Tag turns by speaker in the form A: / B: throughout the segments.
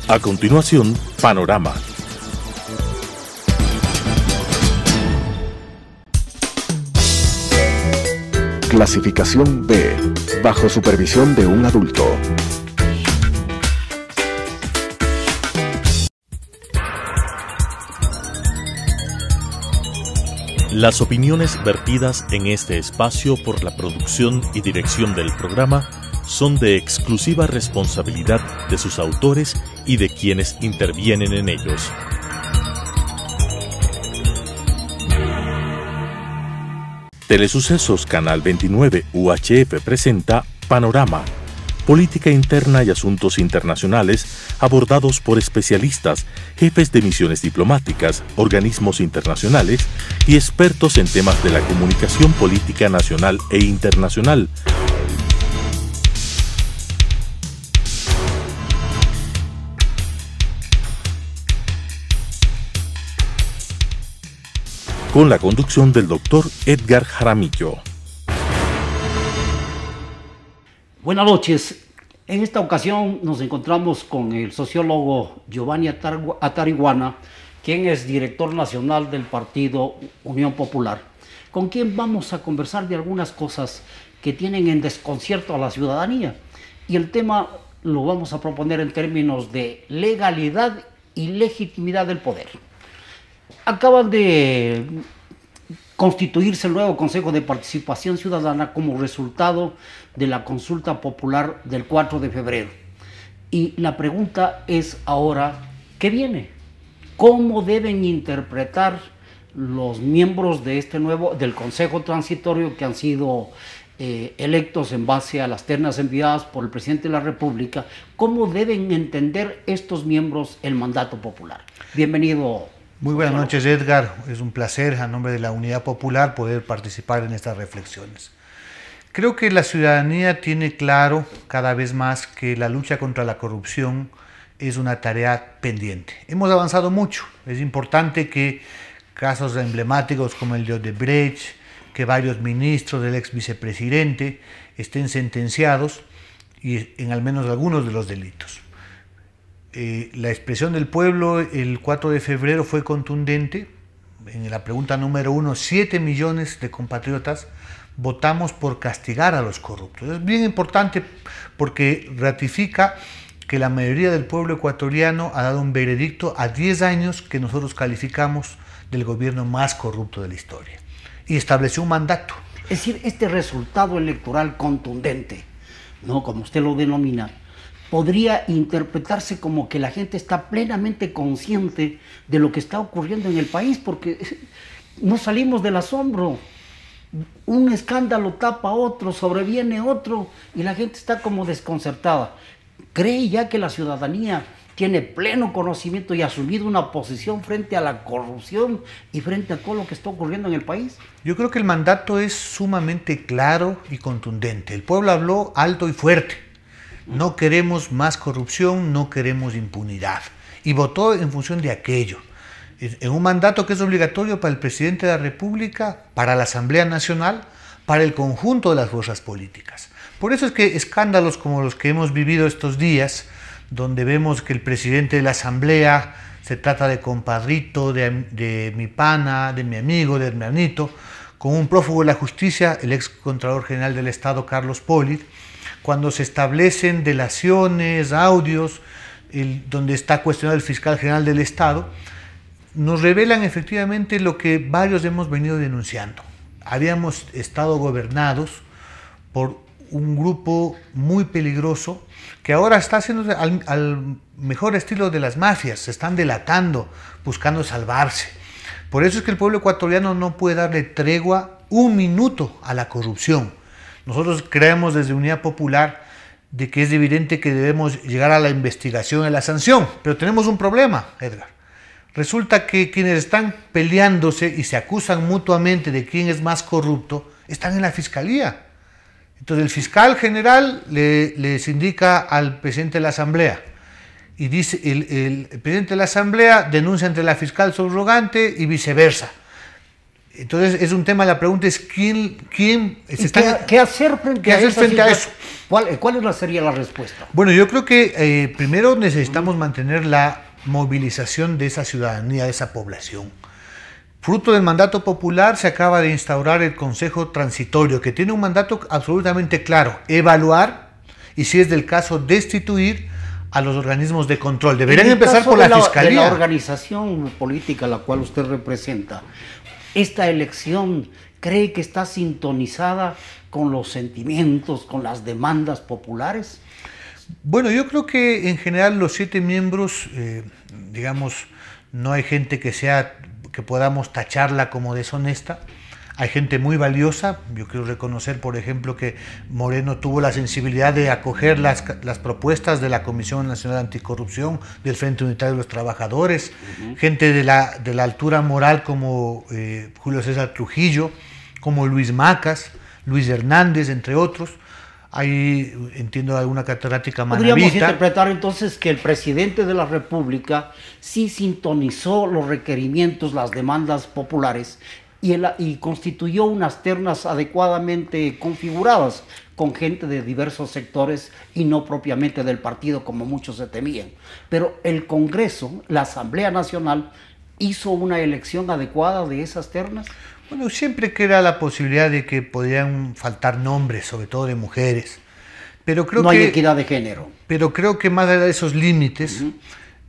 A: A continuación, Panorama.
B: Clasificación B, bajo supervisión de un adulto.
A: Las opiniones vertidas en este espacio por la producción y dirección del programa son de exclusiva responsabilidad de sus autores y de quienes intervienen en ellos. Telesucesos Canal 29 UHF presenta Panorama, política interna y asuntos internacionales abordados por especialistas, jefes de misiones diplomáticas, organismos internacionales y expertos en temas de la comunicación política nacional e internacional. Con la conducción del doctor Edgar Jaramillo.
C: Buenas noches. En esta ocasión nos encontramos con el sociólogo Giovanni Atariguana, quien es director nacional del partido Unión Popular, con quien vamos a conversar de algunas cosas que tienen en desconcierto a la ciudadanía. Y el tema lo vamos a proponer en términos de legalidad y legitimidad del poder. Acaban de constituirse el nuevo Consejo de Participación Ciudadana como resultado de la consulta popular del 4 de febrero. Y la pregunta es ahora, ¿qué viene? ¿Cómo deben interpretar los miembros de del Consejo Transitorio que han sido electos en base a las ternas enviadas por el presidente de la República? ¿Cómo deben entender estos miembros el mandato popular? Bienvenido.
D: Muy buenas noches, Edgar. Es un placer, a nombre de la Unidad Popular, poder participar en estas reflexiones. Creo que la ciudadanía tiene claro cada vez más que la lucha contra la corrupción es una tarea pendiente. Hemos avanzado mucho. Es importante que casos emblemáticos como el de Odebrecht, que varios ministros del ex vicepresidente estén sentenciados y en al menos algunos de los delitos. La expresión del pueblo el 4 de febrero fue contundente. En la pregunta número 1, 7 millones de compatriotas votamos por castigar a los corruptos. Es bien importante porque ratifica que la mayoría del pueblo ecuatoriano ha dado un veredicto a 10 años que nosotros calificamos del gobierno más corrupto de la historia y estableció un mandato.
C: Es decir, este resultado electoral contundente, ¿no?, como usted lo denomina, podría interpretarse como que la gente está plenamente consciente de lo que está ocurriendo en el país, porque no salimos del asombro. Un escándalo tapa otro, sobreviene otro, y la gente está como desconcertada. ¿Cree ya que la ciudadanía tiene pleno conocimiento y ha asumido una posición frente a la corrupción y frente a todo lo que está ocurriendo en el país?
D: Yo creo que el mandato es sumamente claro y contundente. El pueblo habló alto y fuerte. No queremos más corrupción, no queremos impunidad. Y votó en función de aquello. En un mandato que es obligatorio para el presidente de la República, para la Asamblea Nacional, para el conjunto de las fuerzas políticas. Por eso es que escándalos como los que hemos vivido estos días, donde vemos que el presidente de la Asamblea se trata de compadrito, de mi pana, de mi amigo, de hermanito, con un prófugo de la justicia, el ex Contralor General del Estado, Carlos Polit, cuando se establecen delaciones, audios, donde está cuestionado el fiscal general del Estado, nos revelan efectivamente lo que varios hemos venido denunciando. Habíamos estado gobernados por un grupo muy peligroso que ahora está haciendo al mejor estilo de las mafias, se están delatando, buscando salvarse. Por eso es que el pueblo ecuatoriano no puede darle tregua un minuto a la corrupción. Nosotros creemos desde Unidad Popular de que es evidente que debemos llegar a la investigación y a la sanción, pero tenemos un problema, Edgar. Resulta que quienes están peleándose y se acusan mutuamente de quién es más corrupto están en la fiscalía. Entonces el fiscal general les indica al presidente de la Asamblea y dice el presidente de la Asamblea denuncia ante la fiscal subrogante y viceversa. Entonces es un tema, la pregunta es ¿quién se está...
C: ¿Qué hacer frente a eso? ¿Cuál sería la respuesta?
D: Bueno, yo creo que primero necesitamos mantener la movilización de esa ciudadanía, de esa población. Fruto del mandato popular se acaba de instaurar el Consejo Transitorio, que tiene un mandato absolutamente claro: evaluar y, si es del caso, destituir a los organismos de control. Deberían empezar por la Fiscalía.
C: De la organización política a la cual usted representa, ¿esta elección cree que está sintonizada con los sentimientos, con las demandas populares?
D: Bueno, yo creo que en general los 7 miembros, digamos, no hay gente que podamos tacharla como deshonesta. Hay gente muy valiosa. Yo quiero reconocer, por ejemplo, que Moreno tuvo la sensibilidad de acoger las propuestas de la Comisión Nacional Anticorrupción, del Frente Unitario de los Trabajadores, gente de la altura moral como Julio César Trujillo, como Luis Macas, Luis Hernández, entre otros. Hay, entiendo, alguna catedrática manabita.
C: Podríamos interpretar entonces que el presidente de la República sí sintonizó los requerimientos, las demandas populares y constituyó unas ternas adecuadamente configuradas con gente de diversos sectores y no propiamente del partido como muchos se temían. Pero el Congreso, la Asamblea Nacional, ¿hizo una elección adecuada de esas ternas?
D: Bueno, siempre queda la posibilidad de que podrían faltar nombres, sobre todo de mujeres. Pero creo
C: no hay equidad de género.
D: Pero creo que más allá de esos límites,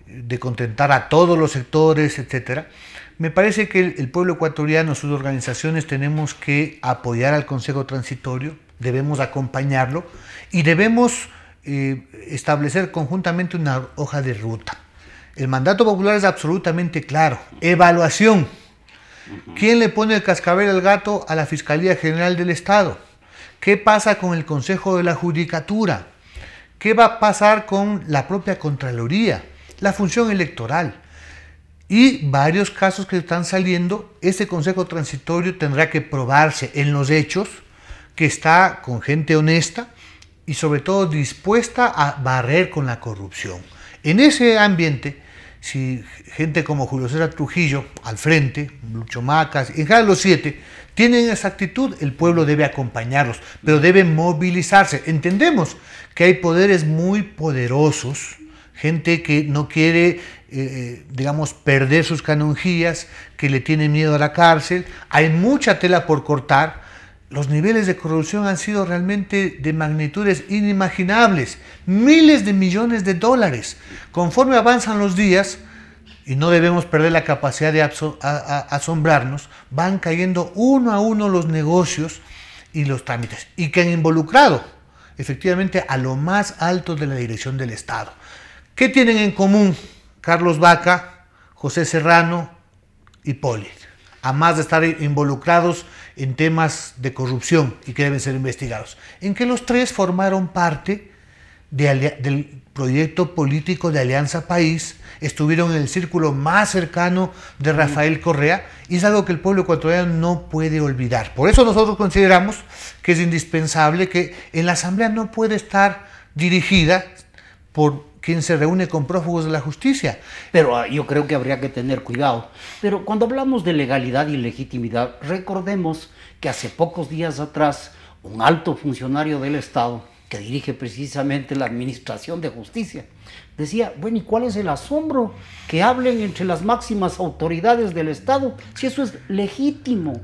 D: de contentar a todos los sectores, etcétera, me parece que el pueblo ecuatoriano, sus organizaciones, tenemos que apoyar al Consejo Transitorio, debemos acompañarlo y debemos establecer conjuntamente una hoja de ruta. El mandato popular es absolutamente claro: evaluación. ¿Quién le pone el cascabel al gato a la Fiscalía General del Estado? ¿Qué pasa con el Consejo de la Judicatura? ¿Qué va a pasar con la propia Contraloría? La función electoral. Y varios casos que están saliendo. Ese Consejo Transitorio tendrá que probarse en los hechos que está con gente honesta y sobre todo dispuesta a barrer con la corrupción. En ese ambiente, si gente como Julio César Trujillo al frente, Lucho Macas, en general los 7, tienen esa actitud, el pueblo debe acompañarlos, pero debe movilizarse. Entendemos que hay poderes muy poderosos, gente que no quiere, digamos, perder sus canonjías, que le tiene miedo a la cárcel. Hay mucha tela por cortar. Los niveles de corrupción han sido realmente de magnitudes inimaginables, miles de millones de dólares. Conforme avanzan los días, y no debemos perder la capacidad de asombrarnos, van cayendo uno a uno los negocios y los trámites, y que han involucrado efectivamente a lo más alto de la dirección del Estado. ¿Qué tienen en común Carlos Vaca, José Serrano y Poli? A más de estar involucrados en temas de corrupción y que deben ser investigados, en que los 3 formaron parte del proyecto político de Alianza País, estuvieron en el círculo más cercano de Rafael Correa, y es algo que el pueblo ecuatoriano no puede olvidar. Por eso nosotros consideramos que es indispensable que en la Asamblea no puede estar dirigida por quien se reúne con prófugos de la justicia.
C: Pero yo creo que habría que tener cuidado. Pero cuando hablamos de legalidad y legitimidad, recordemos que hace pocos días atrás un alto funcionario del Estado, que dirige precisamente la Administración de Justicia, decía, bueno, ¿y cuál es el asombro que hablen entre las máximas autoridades del Estado si eso es legítimo?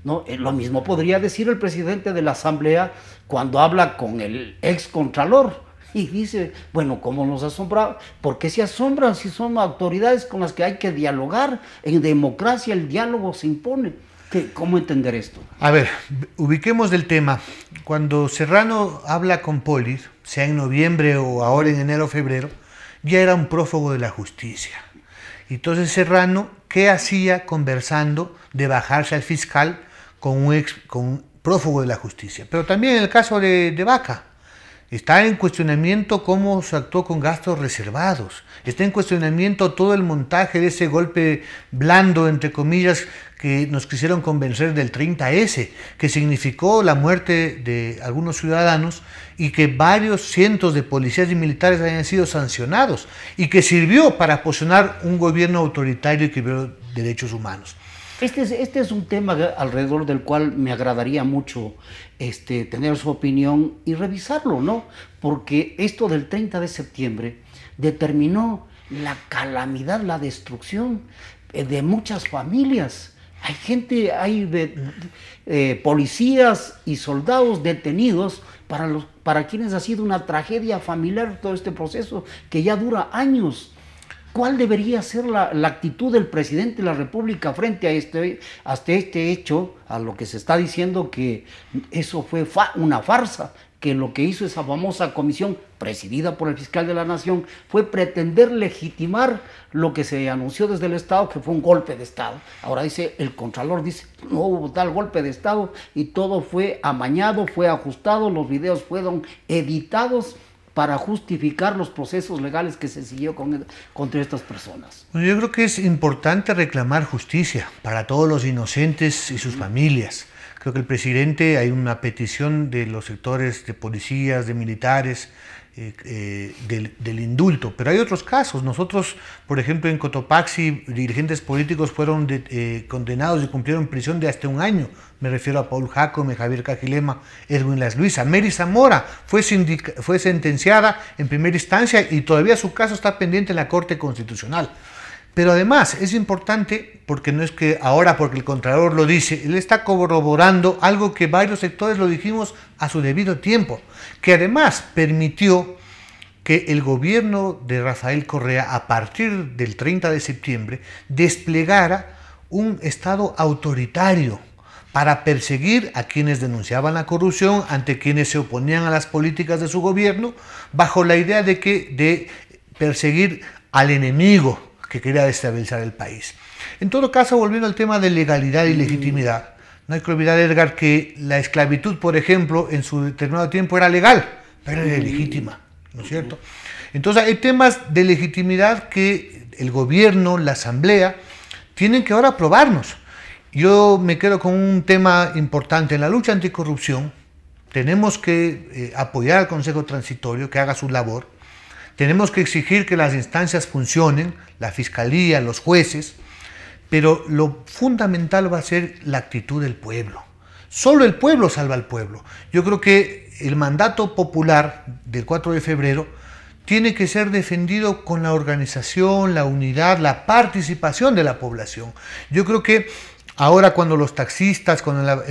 C: ¿No? Lo mismo podría decir el presidente de la Asamblea cuando habla con el ex contralor. Y dice, bueno, ¿cómo nos asombra? ¿Por qué se asombran si son autoridades con las que hay que dialogar? En democracia el diálogo se impone. ¿Cómo entender esto?
D: A ver, ubiquemos el tema. Cuando Serrano habla con Poli, sea en noviembre o ahora en enero o febrero, ya era un prófugo de la justicia. Entonces Serrano, ¿qué hacía conversando de bajarse al fiscal con un prófugo de la justicia? Pero también en el caso de Vaca. Está en cuestionamiento cómo se actuó con gastos reservados. Está en cuestionamiento todo el montaje de ese golpe blando, entre comillas, que nos quisieron convencer del 30S, que significó la muerte de algunos ciudadanos y que varios cientos de policías y militares hayan sido sancionados y que sirvió para posicionar un gobierno autoritario y que violó derechos humanos.
C: Este es un tema alrededor del cual me agradaría mucho tener su opinión y revisarlo, ¿no? Porque esto del 30 de septiembre determinó la calamidad, la destrucción de muchas familias. Hay gente, policías y soldados detenidos para quienes ha sido una tragedia familiar todo este proceso que ya dura años. ¿Cuál debería ser la actitud del presidente de la República frente a este hecho, a lo que se está diciendo que eso fue una farsa, que lo que hizo esa famosa comisión presidida por el fiscal de la Nación fue pretender legitimar lo que se anunció desde el Estado, que fue un golpe de Estado? Ahora el Contralor dice, no hubo tal golpe de Estado y todo fue amañado, fue ajustado, los videos fueron editados para justificar los procesos legales que se siguió contra estas personas.
D: Bueno, yo creo que es importante reclamar justicia para todos los inocentes y sus familias. Creo que el presidente, hay una petición de los sectores de policías, de militares, del indulto, pero hay otros casos. Nosotros, por ejemplo, en Cotopaxi, dirigentes políticos fueron condenados y cumplieron prisión de hasta 1 año. Me refiero a Paul Jacome, Javier Cajilema, Edwin Las Luisa. Mary Zamora fue sentenciada en primera instancia y todavía su caso está pendiente en la Corte Constitucional. Pero además es importante, porque no es que ahora porque el Contralor lo dice, él está corroborando algo que varios sectores lo dijimos a su debido tiempo, que además permitió que el gobierno de Rafael Correa, a partir del 30 de septiembre, desplegara un Estado autoritario para perseguir a quienes denunciaban la corrupción, ante quienes se oponían a las políticas de su gobierno, bajo la idea de perseguir al enemigo que quería destabilizar el país. En todo caso, volviendo al tema de legalidad y legitimidad, no hay que olvidar, Edgar, que la esclavitud, por ejemplo, en su determinado tiempo era legal, pero era ilegítima, ¿no es cierto? Entonces hay temas de legitimidad que el gobierno, la asamblea, tienen que ahora aprobarnos. Yo me quedo con un tema importante en la lucha anticorrupción. Tenemos que apoyar al Consejo Transitorio que haga su labor. Tenemos que exigir que las instancias funcionen, la fiscalía, los jueces, pero lo fundamental va a ser la actitud del pueblo. Solo el pueblo salva al pueblo. Yo creo que el mandato popular del 4 de febrero tiene que ser defendido con la organización, la unidad, la participación de la población. Yo creo que ahora cuando los taxistas, cuando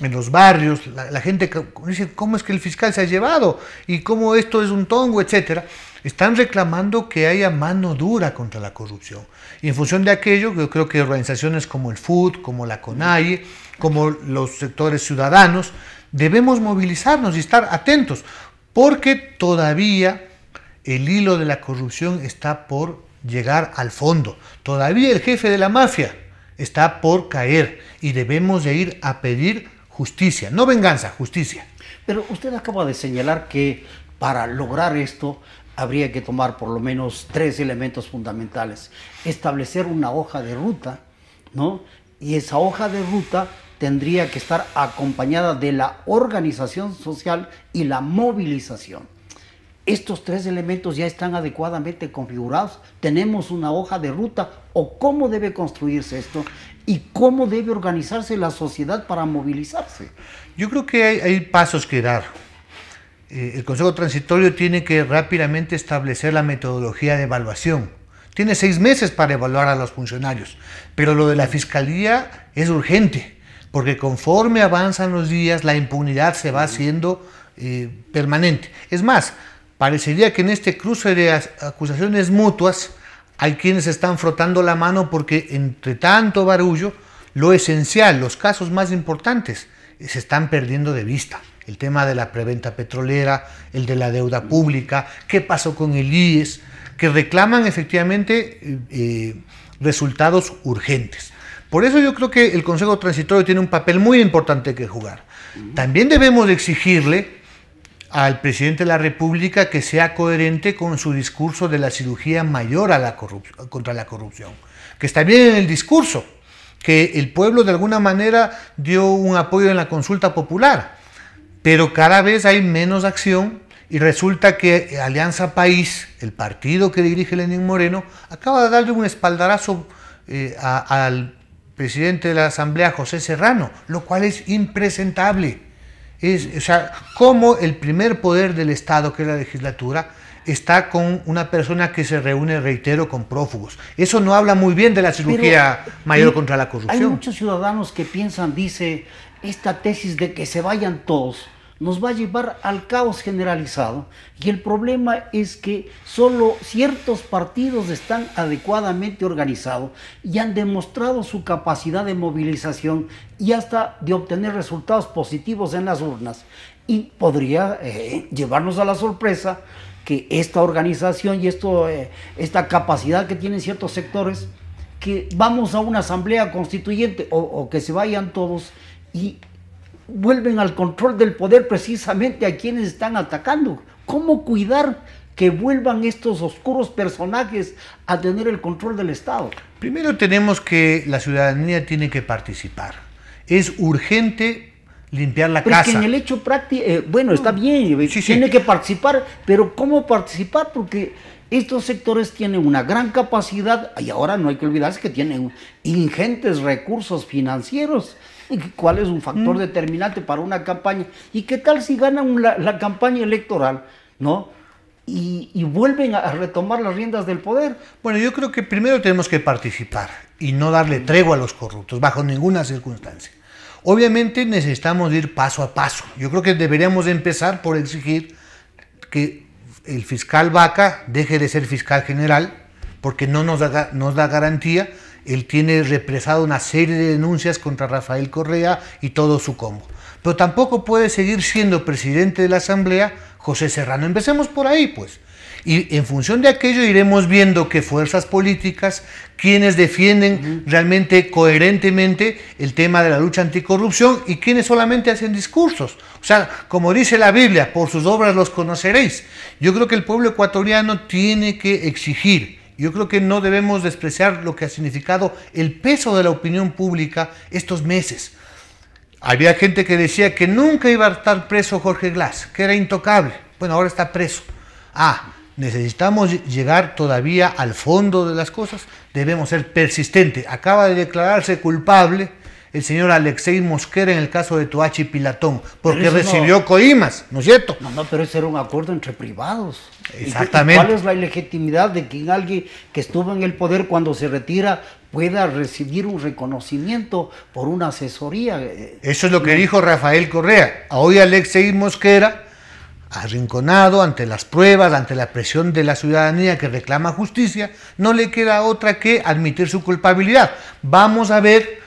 D: en los barrios, la gente dice cómo es que el fiscal se ha llevado y cómo esto es un tongo, etcétera, están reclamando que haya mano dura contra la corrupción. Y en función de aquello, yo creo que organizaciones como el FUT, como la CONAIE, como los sectores ciudadanos, debemos movilizarnos y estar atentos, porque todavía el hilo de la corrupción está por llegar al fondo. Todavía el jefe de la mafia está por caer y debemos de ir a pedir justicia, no venganza, justicia.
C: Pero usted acaba de señalar que para lograr esto habría que tomar por lo menos 3 elementos fundamentales. Establecer una hoja de ruta, ¿no? Y esa hoja de ruta tendría que estar acompañada de la organización social y la movilización. ¿Estos 3 elementos ya están adecuadamente configurados? ¿Tenemos una hoja de ruta? ¿O cómo debe construirse esto? ¿Y cómo debe organizarse la sociedad para movilizarse?
D: Yo creo que hay pasos que dar. El Consejo Transitorio tiene que rápidamente establecer la metodología de evaluación. Tiene 6 meses para evaluar a los funcionarios, pero lo de la Fiscalía es urgente, porque conforme avanzan los días, la impunidad se va haciendo permanente. Es más, parecería que en este cruce de acusaciones mutuas hay quienes están frotando la mano porque entre tanto barullo, lo esencial, los casos más importantes, se están perdiendo de vista. El tema de la preventa petrolera, el de la deuda pública, qué pasó con el IES, que reclaman efectivamente resultados urgentes. Por eso yo creo que el Consejo Transitorio tiene un papel muy importante que jugar. También debemos exigirle al presidente de la República que sea coherente con su discurso de la cirugía mayor a contra la corrupción, que está bien en el discurso, que el pueblo de alguna manera dio un apoyo en la consulta popular, pero cada vez hay menos acción y resulta que Alianza País, el partido que dirige Lenín Moreno, acaba de darle un espaldarazo al presidente de la Asamblea, José Serrano, lo cual es impresentable. O sea, cómo el primer poder del Estado, que es la legislatura, está con una persona que se reúne, reitero, con prófugos. Eso no habla muy bien de la cirugía mayor contra la corrupción.
C: Hay muchos ciudadanos que piensan, dice, esta tesis de que se vayan todos nos va a llevar al caos generalizado, y el problema es que solo ciertos partidos están adecuadamente organizados y han demostrado su capacidad de movilización y hasta de obtener resultados positivos en las urnas, y podría llevarnos a la sorpresa que esta organización y esta capacidad que tienen ciertos sectores, que vamos a una asamblea constituyente o que se vayan todos y vuelven al control del poder precisamente a quienes están atacando. ¿Cómo cuidar que vuelvan estos oscuros personajes a tener el control del Estado?
D: Primero tenemos que la ciudadanía tiene que participar. Es urgente limpiar la casa.
C: Es que en el hecho práctico, bueno, está bien,
D: sí,
C: tiene que participar, pero ¿cómo participar? Porque estos sectores tienen una gran capacidad, y ahora no hay que olvidarse que tienen ingentes recursos financieros. ¿Cuál es un factor determinante para una campaña? ¿Y qué tal si ganan la campaña electoral, ¿no? Y vuelven a retomar las riendas del poder?
D: Bueno, yo creo que primero tenemos que participar y no darle tregua a los corruptos, bajo ninguna circunstancia. Obviamente necesitamos ir paso a paso. Yo creo que deberíamos empezar por exigir que el fiscal Vaca deje de ser fiscal general, porque no nos da garantía. Él tiene represado una serie de denuncias contra Rafael Correa y todo su combo. Pero tampoco puede seguir siendo presidente de la Asamblea José Serrano. Empecemos por ahí, pues. Y en función de aquello iremos viendo qué fuerzas políticas, quienes defienden realmente coherentemente el tema de la lucha anticorrupción y quienes solamente hacen discursos. O sea, como dice la Biblia, por sus obras los conoceréis. Yo creo que el pueblo ecuatoriano tiene que exigir. Yo creo que no debemos despreciar lo que ha significado el peso de la opinión pública estos meses. Había gente que decía que nunca iba a estar preso Jorge Glass, que era intocable. Bueno, ahora está preso. Necesitamos llegar todavía al fondo de las cosas. Debemos ser persistentes. Acaba de declararse culpable el señor Alexei Mosquera en el caso de Toachi Pilatón, porque recibió coimas, ¿no es cierto?
C: No, pero ese era un acuerdo entre privados.
D: Exactamente.
C: ¿Cuál es la ilegitimidad de que alguien que estuvo en el poder cuando se retira pueda recibir un reconocimiento por una asesoría?
D: Eso es lo que dijo Rafael Correa. Hoy Alexei Mosquera, arrinconado ante las pruebas, ante la presión de la ciudadanía que reclama justicia, no le queda otra que admitir su culpabilidad. Vamos a ver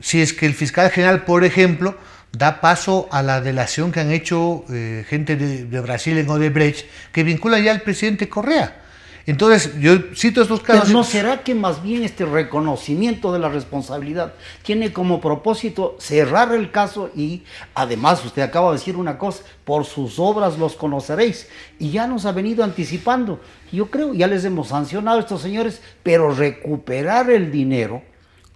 D: si es que el fiscal general, por ejemplo, da paso a la delación que han hecho gente de Brasil en Odebrecht, que vincula ya al presidente Correa. Entonces, yo cito estos casos.
C: Pero ¿no será que más bien este reconocimiento de la responsabilidad tiene como propósito cerrar el caso? Y además, usted acaba de decir una cosa, por sus obras los conoceréis, y ya nos ha venido anticipando. Yo creo, ya les hemos sancionado a estos señores, pero recuperar el dinero,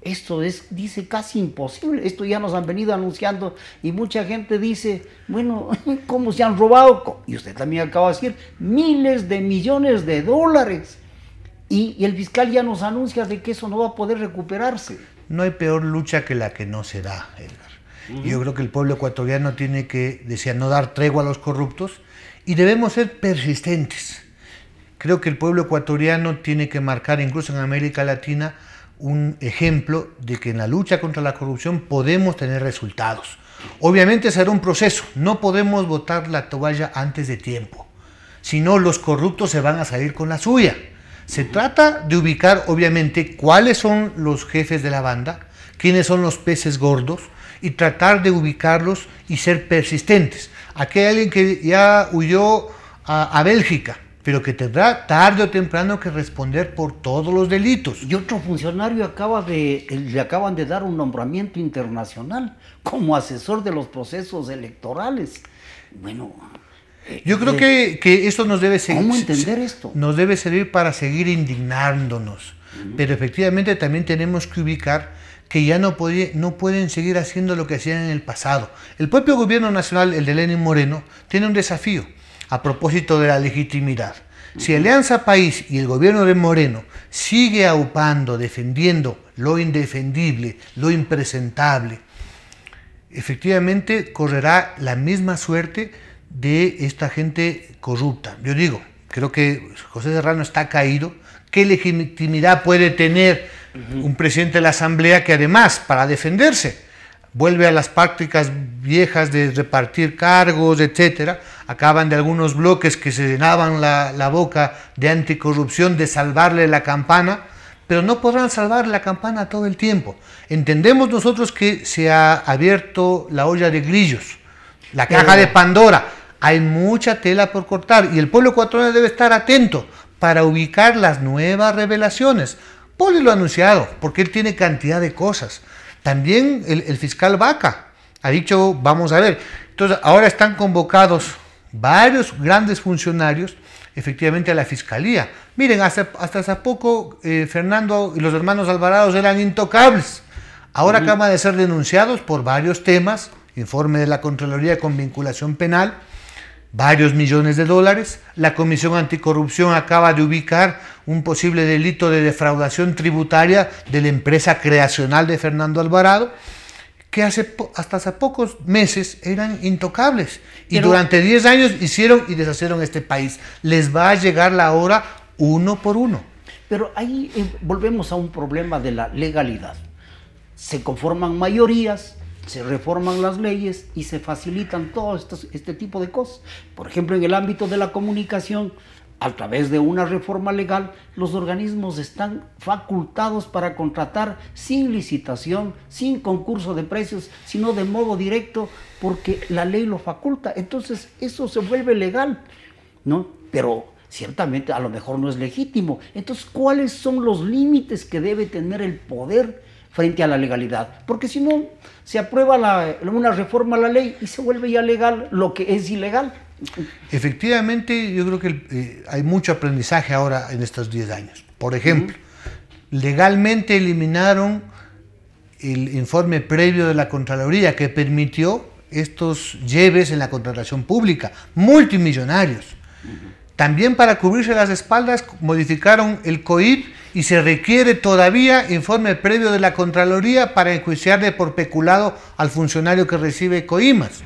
C: esto dice casi imposible. Esto ya nos han venido anunciando y mucha gente dice, bueno, ¿cómo se han robado? Y usted también acaba de decir, miles de millones de dólares. Y el fiscal ya nos anuncia de que eso no va a poder recuperarse.
D: No hay peor lucha que la que no se da, Edgar. Yo creo que el pueblo ecuatoriano tiene que, decía, no dar tregua a los corruptos y debemos ser persistentes. Creo que el pueblo ecuatoriano tiene que marcar, incluso en América Latina, un ejemplo de que en la lucha contra la corrupción podemos tener resultados. Obviamente será un proceso, no podemos botar la toalla antes de tiempo, si no los corruptos se van a salir con la suya. Se trata de ubicar obviamente cuáles son los jefes de la banda, quiénes son los peces gordos y tratar de ubicarlos y ser persistentes. Aquí hay alguien que ya huyó a Bélgica, pero que tendrá tarde o temprano que responder por todos los delitos.
C: Y otro funcionario le acaban de dar un nombramiento internacional como asesor de los procesos electorales. Bueno,
D: yo creo que esto nos debe seguir.
C: ¿Cómo entender esto?
D: Nos debe servir para seguir indignándonos, pero efectivamente también tenemos que ubicar que ya no pueden seguir haciendo lo que hacían en el pasado. El propio gobierno nacional, el de Lenín Moreno, tiene un desafío a propósito de la legitimidad. Si Alianza País y el gobierno de Moreno sigue aupando, defendiendo lo indefendible, lo impresentable, efectivamente correrá la misma suerte de esta gente corrupta. Yo digo, creo que José Serrano está caído. ¿Qué legitimidad puede tener un presidente de la Asamblea que además, para defenderse, vuelve a las prácticas viejas de repartir cargos, etcétera? Acaban de algunos bloques que se llenaban la boca de anticorrupción, de salvarle la campana, pero no podrán salvar la campana todo el tiempo. Entendemos nosotros que se ha abierto la olla de grillos, la caja de Pandora. Hay mucha tela por cortar y el pueblo ecuatoriano debe estar atento para ubicar las nuevas revelaciones. Poli lo ha anunciado, porque él tiene cantidad de cosas. También el fiscal Vaca ha dicho, vamos a ver. Entonces, ahora están convocados varios grandes funcionarios, efectivamente, a la fiscalía. Miren, hasta hace poco Fernando y los hermanos Alvarado eran intocables. Ahora acaban de ser denunciados por varios temas, informe de la Contraloría con vinculación penal, varios millones de dólares. La Comisión Anticorrupción acaba de ubicar un posible delito de defraudación tributaria de la empresa creacional de Fernando Alvarado, que hasta hace pocos meses eran intocables. Y durante 10 años hicieron y deshacieron este país. Les va a llegar la hora uno por uno.
C: Pero ahí volvemos a un problema de la legalidad. Se conforman mayorías, se reforman las leyes y se facilitan todo este tipo de cosas. Por ejemplo, en el ámbito de la comunicación, a través de una reforma legal, los organismos están facultados para contratar sin licitación, sin concurso de precios, sino de modo directo, porque la ley lo faculta. Entonces, eso se vuelve legal, ¿no? Pero ciertamente a lo mejor no es legítimo. Entonces, ¿cuáles son los límites que debe tener el poder frente a la legalidad? Porque si no, se aprueba una reforma a la ley y se vuelve ya legal lo que es ilegal.
D: Efectivamente, yo creo que hay mucho aprendizaje ahora en estos 10 años. Por ejemplo, legalmente eliminaron el informe previo de la Contraloría que permitió estos lleves en la contratación pública, multimillonarios. También para cubrirse las espaldas modificaron el COIP y se requiere todavía informe previo de la Contraloría para enjuiciarle por peculado al funcionario que recibe coimas,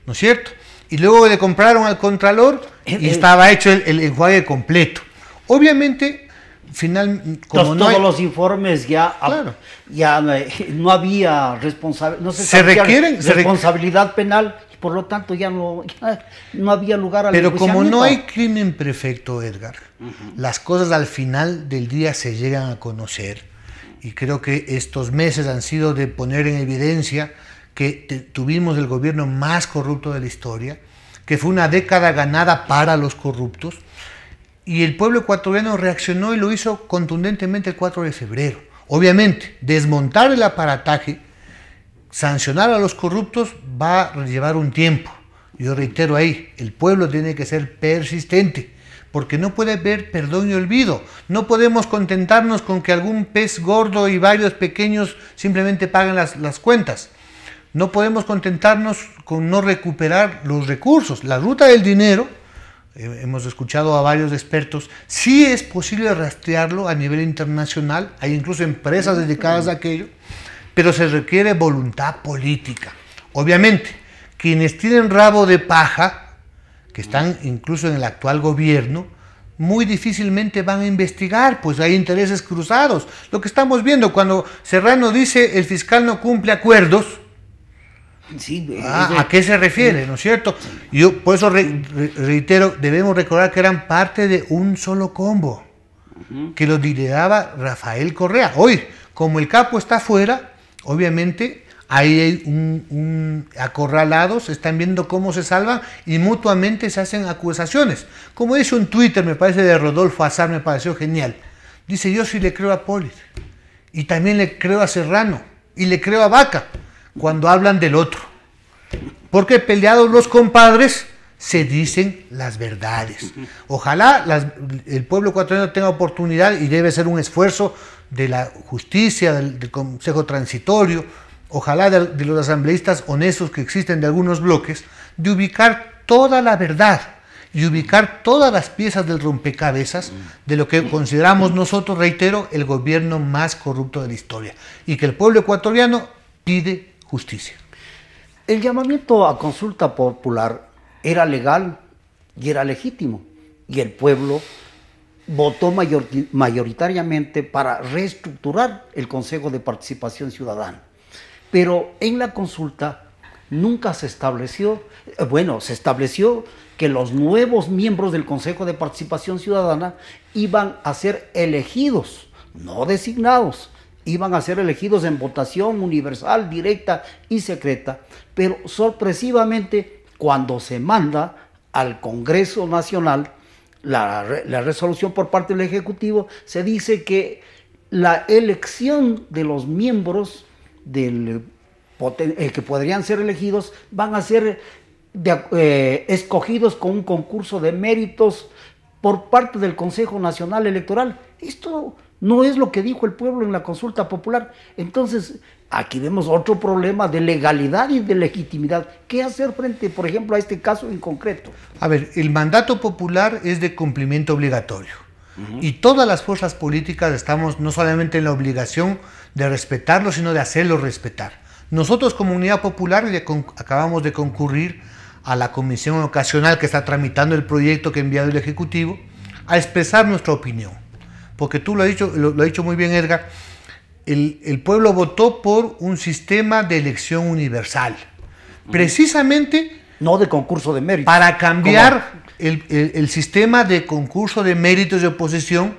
D: ¿no es cierto? Y luego le compraron al Contralor y estaba hecho el enjuague completo. Obviamente, como
C: no todos los informes ya, claro, ya no había responsabilidad penal, por lo tanto ya no había lugar al
D: Pero como no hay crimen perfecto, Edgar, las cosas al final del día se llegan a conocer, y creo que estos meses han sido de poner en evidencia que tuvimos el gobierno más corrupto de la historia, que fue una década ganada para los corruptos, y el pueblo ecuatoriano reaccionó y lo hizo contundentemente el 4 de febrero. Obviamente, desmontar el aparataje, sancionar a los corruptos va a llevar un tiempo. Yo reitero ahí, el pueblo tiene que ser persistente, porque no puede haber perdón y olvido. No podemos contentarnos con que algún pez gordo y varios pequeños simplemente paguen las cuentas. No podemos contentarnos con no recuperar los recursos. La ruta del dinero, hemos escuchado a varios expertos, sí es posible rastrearlo a nivel internacional, hay incluso empresas dedicadas a aquello, pero se requiere voluntad política. Obviamente, quienes tienen rabo de paja, que están incluso en el actual gobierno, muy difícilmente van a investigar, pues hay intereses cruzados. Lo que estamos viendo cuando Serrano dice el fiscal no cumple acuerdos, sí, ¿a qué se refiere? ¿No es cierto? Yo por eso reitero, debemos recordar que eran parte de un solo combo, que lo lideraba Rafael Correa. Hoy, como el capo está afuera, obviamente ahí hay acorralados, están viendo cómo se salvan y mutuamente se hacen acusaciones. Como dice un Twitter, me parece de Rodolfo Azar, me pareció genial. Dice, yo sí le creo a Poli, y también le creo a Serrano, y le creo a Vaca, cuando hablan del otro. Porque peleados los compadres, se dicen las verdades. Ojalá el pueblo ecuatoriano tenga oportunidad, y debe ser un esfuerzo de la justicia, del Consejo Transitorio, ojalá de los asambleístas honestos que existen de algunos bloques, de ubicar toda la verdad y ubicar todas las piezas del rompecabezas de lo que consideramos nosotros, reitero, el gobierno más corrupto de la historia, y que el pueblo ecuatoriano pide justicia.
C: El llamamiento a consulta popular era legal y era legítimo, y el pueblo votó mayoritariamente para reestructurar el Consejo de Participación Ciudadana. Pero en la consulta nunca se estableció, se estableció que los nuevos miembros del Consejo de Participación Ciudadana iban a ser elegidos, no designados, iban a ser elegidos en votación universal, directa y secreta, pero sorpresivamente cuando se manda al Congreso Nacional la resolución por parte del Ejecutivo, se dice que la elección de los miembros que podrían ser elegidos van a ser escogidos con un concurso de méritos por parte del Consejo Nacional Electoral. Esto no es lo que dijo el pueblo en la consulta popular. Entonces, aquí vemos otro problema de legalidad y de legitimidad. ¿Qué hacer frente, por ejemplo, a este caso en concreto?
D: A ver, el mandato popular es de cumplimiento obligatorio. Y todas las fuerzas políticas estamos no solamente en la obligación de respetarlo, sino de hacerlo respetar. Nosotros como Unidad Popular acabamos de concurrir a la comisión ocasional que está tramitando el proyecto que ha enviado el Ejecutivo a expresar nuestra opinión. Porque tú lo ha dicho muy bien, Edgar, el pueblo votó por un sistema de elección universal, precisamente
C: no de concurso de méritos,
D: para cambiar el sistema de concurso de méritos de oposición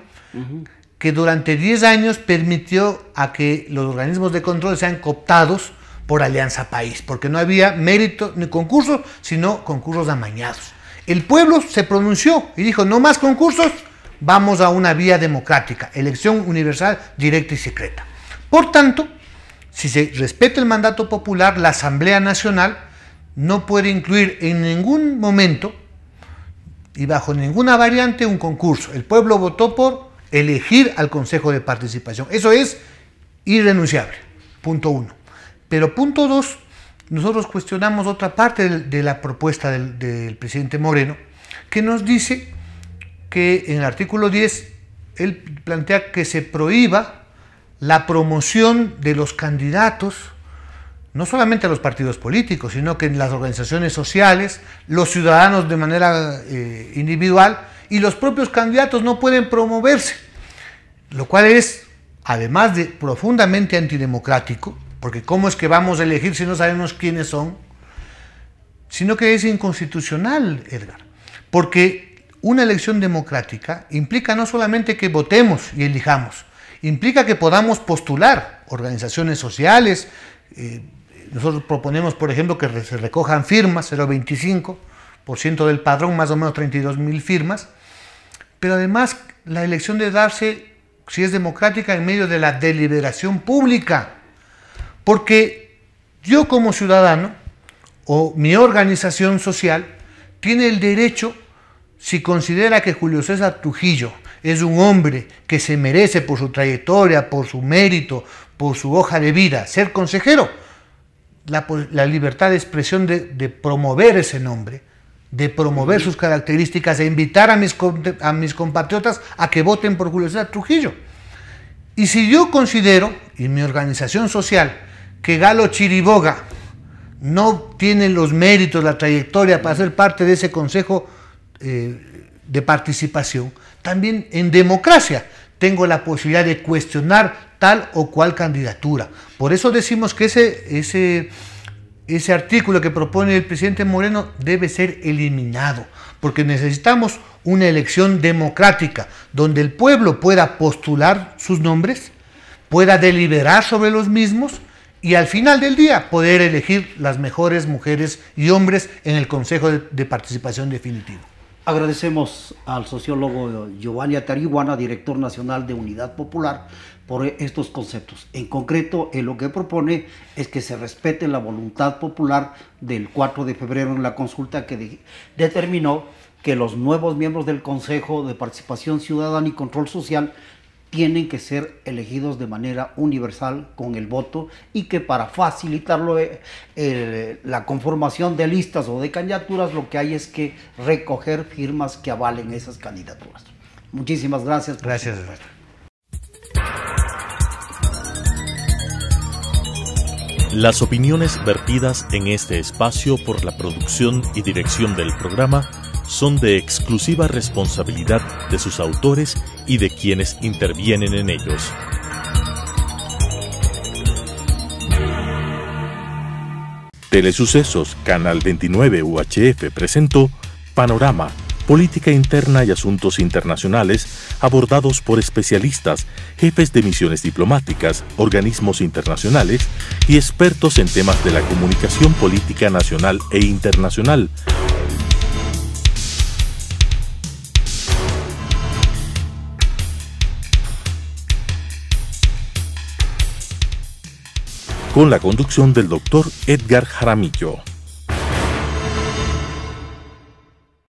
D: que durante 10 años permitió a que los organismos de control sean cooptados por Alianza País, porque no había mérito ni concursos, sino concursos amañados. El pueblo se pronunció y dijo: no más concursos, vamos a una vía democrática, elección universal, directa y secreta. Por tanto, si se respeta el mandato popular, la Asamblea Nacional no puede incluir en ningún momento y bajo ninguna variante un concurso. El pueblo votó por elegir al Consejo de Participación. Eso es irrenunciable, punto 1. Pero punto 2, nosotros cuestionamos otra parte de la propuesta del presidente Moreno, que nos dice que en el artículo 10, él plantea que se prohíba la promoción de los candidatos, no solamente a los partidos políticos, sino que en las organizaciones sociales, los ciudadanos de manera individual y los propios candidatos no pueden promoverse, lo cual es, además de profundamente antidemocrático, porque ¿cómo es que vamos a elegir si no sabemos quiénes son? Sino que es inconstitucional, Edgar, porque una elección democrática implica no solamente que votemos y elijamos, implica que podamos postular organizaciones sociales. Nosotros proponemos, por ejemplo, que se recojan firmas, 0,25% del padrón, más o menos 32.000 firmas, pero además la elección debe darse, si es democrática, en medio de la deliberación pública, porque yo como ciudadano o mi organización social tiene el derecho, si considera que Julio César Trujillo es un hombre que se merece por su trayectoria, por su mérito, por su hoja de vida, ser consejero, la libertad de expresión de promover ese nombre, de promover sus características, e invitar a mis compatriotas a que voten por Julio César Trujillo. Y si yo considero, y mi organización social, que Galo Chiriboga no tiene los méritos, la trayectoria para ser parte de ese consejo de participación, también en democracia tengo la posibilidad de cuestionar tal o cual candidatura. Por eso decimos que ese artículo que propone el presidente Moreno debe ser eliminado, porque necesitamos una elección democrática donde el pueblo pueda postular sus nombres, pueda deliberar sobre los mismos y al final del día poder elegir las mejores mujeres y hombres en el Consejo de Participación definitivo.
C: Agradecemos al sociólogo Giovanni Atarihuana, director nacional de Unidad Popular, por estos conceptos. En concreto, lo que propone es que se respete la voluntad popular del 4 de febrero en la consulta que determinó que los nuevos miembros del Consejo de Participación Ciudadana y Control Social tienen que ser elegidos de manera universal con el voto, y que para facilitarlo la conformación de listas o de candidaturas, lo que hay es que recoger firmas que avalen esas candidaturas. Muchísimas gracias.
D: Gracias.
A: Las opiniones vertidas en este espacio por la producción y dirección del programa son de exclusiva responsabilidad de sus autores y de quienes intervienen en ellos. Telesucesos, Canal 29 UHF presentó Panorama, Política Interna y Asuntos Internacionales abordados por especialistas, jefes de misiones diplomáticas, organismos internacionales y expertos en temas de la comunicación política nacional e internacional. Con la conducción del Dr. Edgar Jaramillo.